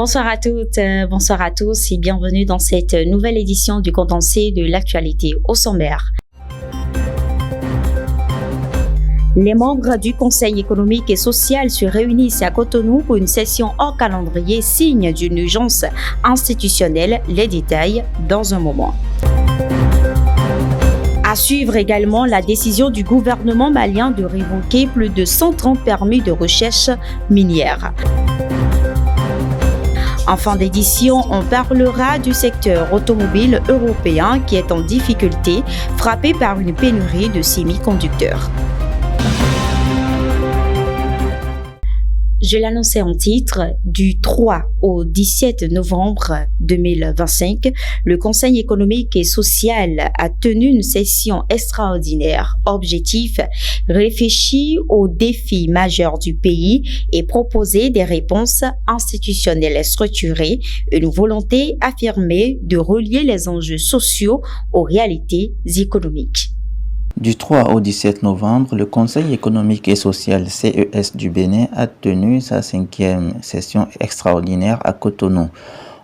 Bonsoir à toutes, bonsoir à tous et bienvenue dans cette nouvelle édition du condensé de l'actualité au sommaire. Les membres du Conseil économique et social se réunissent à Cotonou pour une session hors calendrier, signe d'une urgence institutionnelle. Les détails dans un moment. À suivre également la décision du gouvernement malien de révoquer plus de 130 permis de recherche minière. En fin d'édition, on parlera du secteur automobile européen qui est en difficulté, frappé par une pénurie de semi-conducteurs. Je l'annonçais en titre, du 3 au 17 novembre 2025, le Conseil économique et social a tenu une session extraordinaire. Objectif, réfléchir aux défis majeurs du pays et proposer des réponses institutionnelles structurées, une volonté affirmée de relier les enjeux sociaux aux réalités économiques. Du 3 au 17 novembre, le Conseil économique et social CES du Bénin a tenu sa 5e session extraordinaire à Cotonou.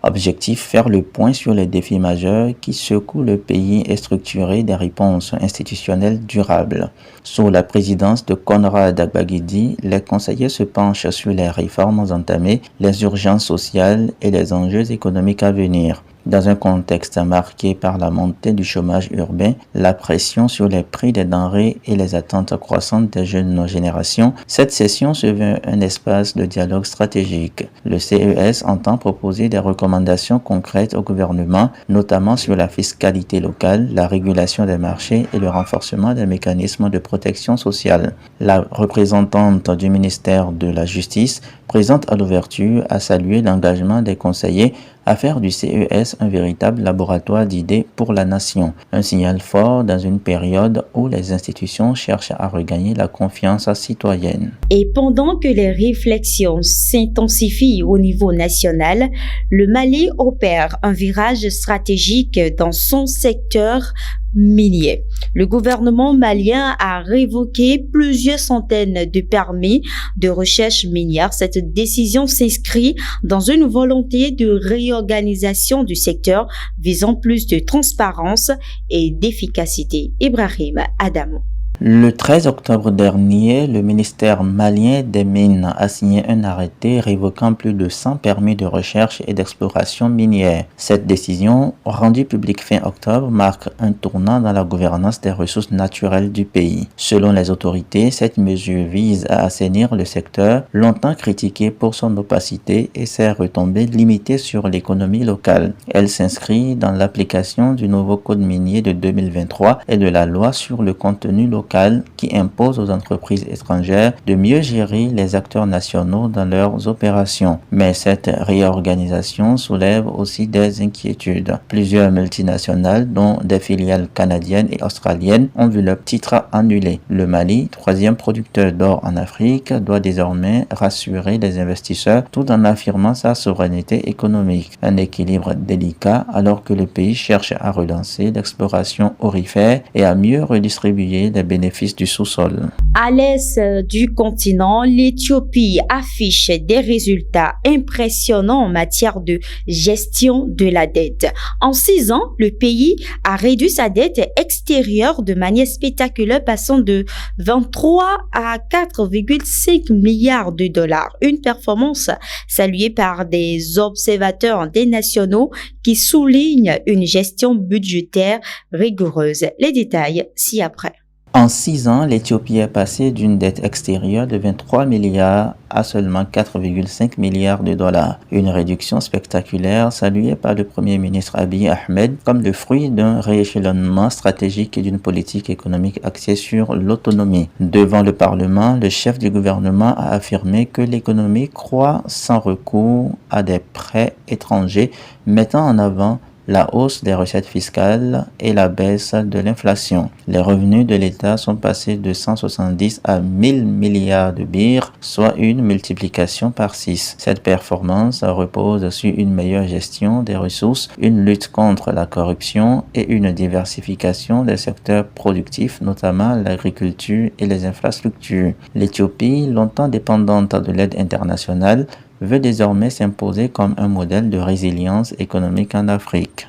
Objectif, faire le point sur les défis majeurs qui secouent le pays et structurer des réponses institutionnelles durables. Sous la présidence de Conrad Agbaguidi, les conseillers se penchent sur les réformes entamées, les urgences sociales et les enjeux économiques à venir. Dans un contexte marqué par la montée du chômage urbain, la pression sur les prix des denrées et les attentes croissantes des jeunes générations, cette session se veut un espace de dialogue stratégique. Le CES entend proposer des recommandations concrètes au gouvernement, notamment sur la fiscalité locale, la régulation des marchés et le renforcement des mécanismes de protection sociale. La représentante du ministère de la Justice, présente à l'ouverture, a salué l'engagement des conseillers à faire du CES un véritable laboratoire d'idées pour la nation. Un signal fort dans une période où les institutions cherchent à regagner la confiance citoyenne. Et pendant que les réflexions s'intensifient au niveau national, le Mali opère un virage stratégique dans son secteur minier. Le gouvernement malien a révoqué plusieurs centaines de permis de recherche minière. Cette décision s'inscrit dans une volonté de réorganisation du secteur visant plus de transparence et d'efficacité. Ibrahim Adamou. Le 13 octobre dernier, le ministère malien des Mines a signé un arrêté révoquant plus de 100 permis de recherche et d'exploration minière. Cette décision, rendue publique fin octobre, marque un tournant dans la gouvernance des ressources naturelles du pays. Selon les autorités, cette mesure vise à assainir le secteur, longtemps critiqué pour son opacité et ses retombées limitées sur l'économie locale. Elle s'inscrit dans l'application du nouveau code minier de 2023 et de la loi sur le contenu local qui impose aux entreprises étrangères de mieux gérer les acteurs nationaux dans leurs opérations. Mais cette réorganisation soulève aussi des inquiétudes. Plusieurs multinationales, dont des filiales canadiennes et australiennes, ont vu leur titre annulé. Le Mali, troisième producteur d'or en Afrique, doit désormais rassurer les investisseurs tout en affirmant sa souveraineté économique. Un équilibre délicat alors que le pays cherche à relancer l'exploration aurifère et à mieux redistribuer les bénéfices du sous-sol. À l'est du continent, l'Éthiopie affiche des résultats impressionnants en matière de gestion de la dette. En 6 ans, le pays a réduit sa dette extérieure de manière spectaculaire, passant de 23 à 4,5 milliards de dollars. Une performance saluée par des observateurs internationaux qui soulignent une gestion budgétaire rigoureuse. Les détails ci-après. En 6 ans, l'Éthiopie est passée d'une dette extérieure de 23 milliards à seulement 4,5 milliards de dollars. Une réduction spectaculaire saluée par le Premier ministre Abiy Ahmed comme le fruit d'un rééchelonnement stratégique et d'une politique économique axée sur l'autonomie. Devant le Parlement, le chef du gouvernement a affirmé que l'économie croît sans recours à des prêts étrangers, mettant en avant la hausse des recettes fiscales et la baisse de l'inflation. Les revenus de l'État sont passés de 170 à 1000 milliards de birres, soit une multiplication par 6. Cette performance repose sur une meilleure gestion des ressources, une lutte contre la corruption et une diversification des secteurs productifs, notamment l'agriculture et les infrastructures. L'Éthiopie, longtemps dépendante de l'aide internationale, veut désormais s'imposer comme un modèle de résilience économique en Afrique.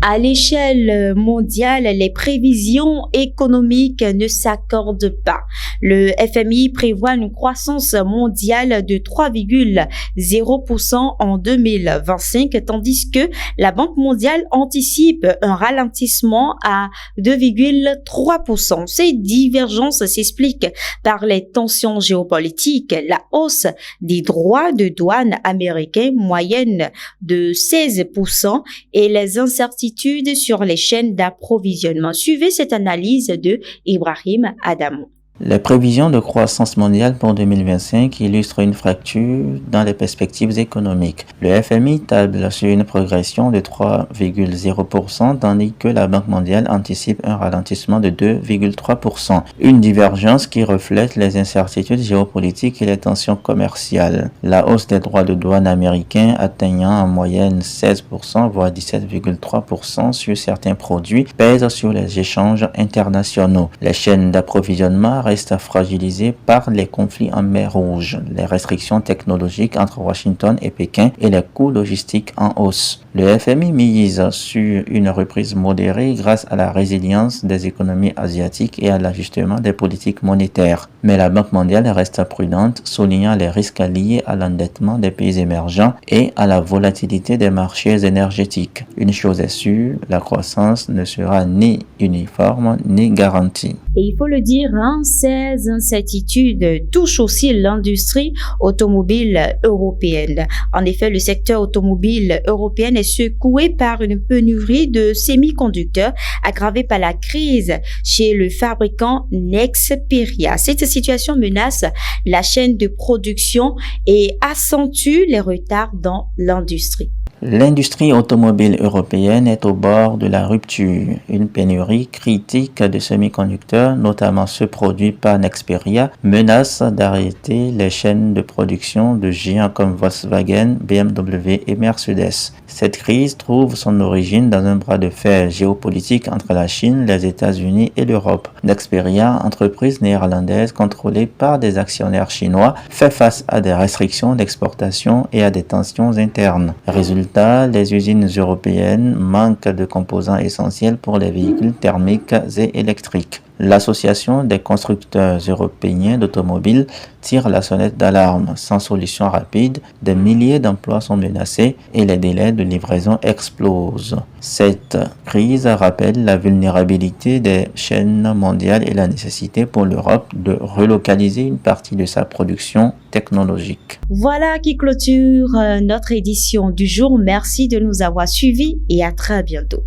À l'échelle mondiale, les prévisions économiques ne s'accordent pas. Le FMI prévoit une croissance mondiale de 3,0% en 2025, tandis que la Banque mondiale anticipe un ralentissement à 2,3%. Ces divergences s'expliquent par les tensions géopolitiques, la hausse des droits de douane américains moyenne de 16% et les incertitudes sur les chaînes d'approvisionnement. Suivez cette analyse de Ibrahim Adamou. Les prévisions de croissance mondiale pour 2025 illustrent une fracture dans les perspectives économiques. Le FMI table sur une progression de 3,0%, tandis que la Banque mondiale anticipe un ralentissement de 2,3%. Une divergence qui reflète les incertitudes géopolitiques et les tensions commerciales. La hausse des droits de douane américains atteignant en moyenne 16%, voire 17,3% sur certains produits, pèse sur les échanges internationaux. Les chaînes d'approvisionnement restent fragilisées par les conflits en mer Rouge, les restrictions technologiques entre Washington et Pékin et les coûts logistiques en hausse. Le FMI mise sur une reprise modérée grâce à la résilience des économies asiatiques et à l'ajustement des politiques monétaires. Mais la Banque mondiale reste prudente, soulignant les risques liés à l'endettement des pays émergents et à la volatilité des marchés énergétiques. Une chose est sûre, la croissance ne sera ni uniforme ni garantie. Et il faut le dire, ces incertitudes touchent aussi l'industrie automobile européenne. En effet, le secteur automobile européen est secoué par une pénurie de semi-conducteurs aggravée par la crise chez le fabricant Nexperia. Cette situation menace la chaîne de production et accentue les retards dans l'industrie. L'industrie automobile européenne est au bord de la rupture. Une pénurie critique de semi-conducteurs, notamment ceux produits par Nexperia, menace d'arrêter les chaînes de production de géants comme Volkswagen, BMW et Mercedes. Cette crise trouve son origine dans un bras de fer géopolitique entre la Chine, les États-Unis et l'Europe. Nexperia, entreprise néerlandaise contrôlée par des actionnaires chinois, fait face à des restrictions d'exportation et à des tensions internes. Résultat, les usines européennes manquent de composants essentiels pour les véhicules thermiques et électriques. L'Association des constructeurs européens d'automobiles tire la sonnette d'alarme. Sans solution rapide, des milliers d'emplois sont menacés et les délais de livraison explosent. Cette crise rappelle la vulnérabilité des chaînes mondiales et la nécessité pour l'Europe de relocaliser une partie de sa production technologique. Voilà qui clôture notre édition du jour. Merci de nous avoir suivis et à très bientôt.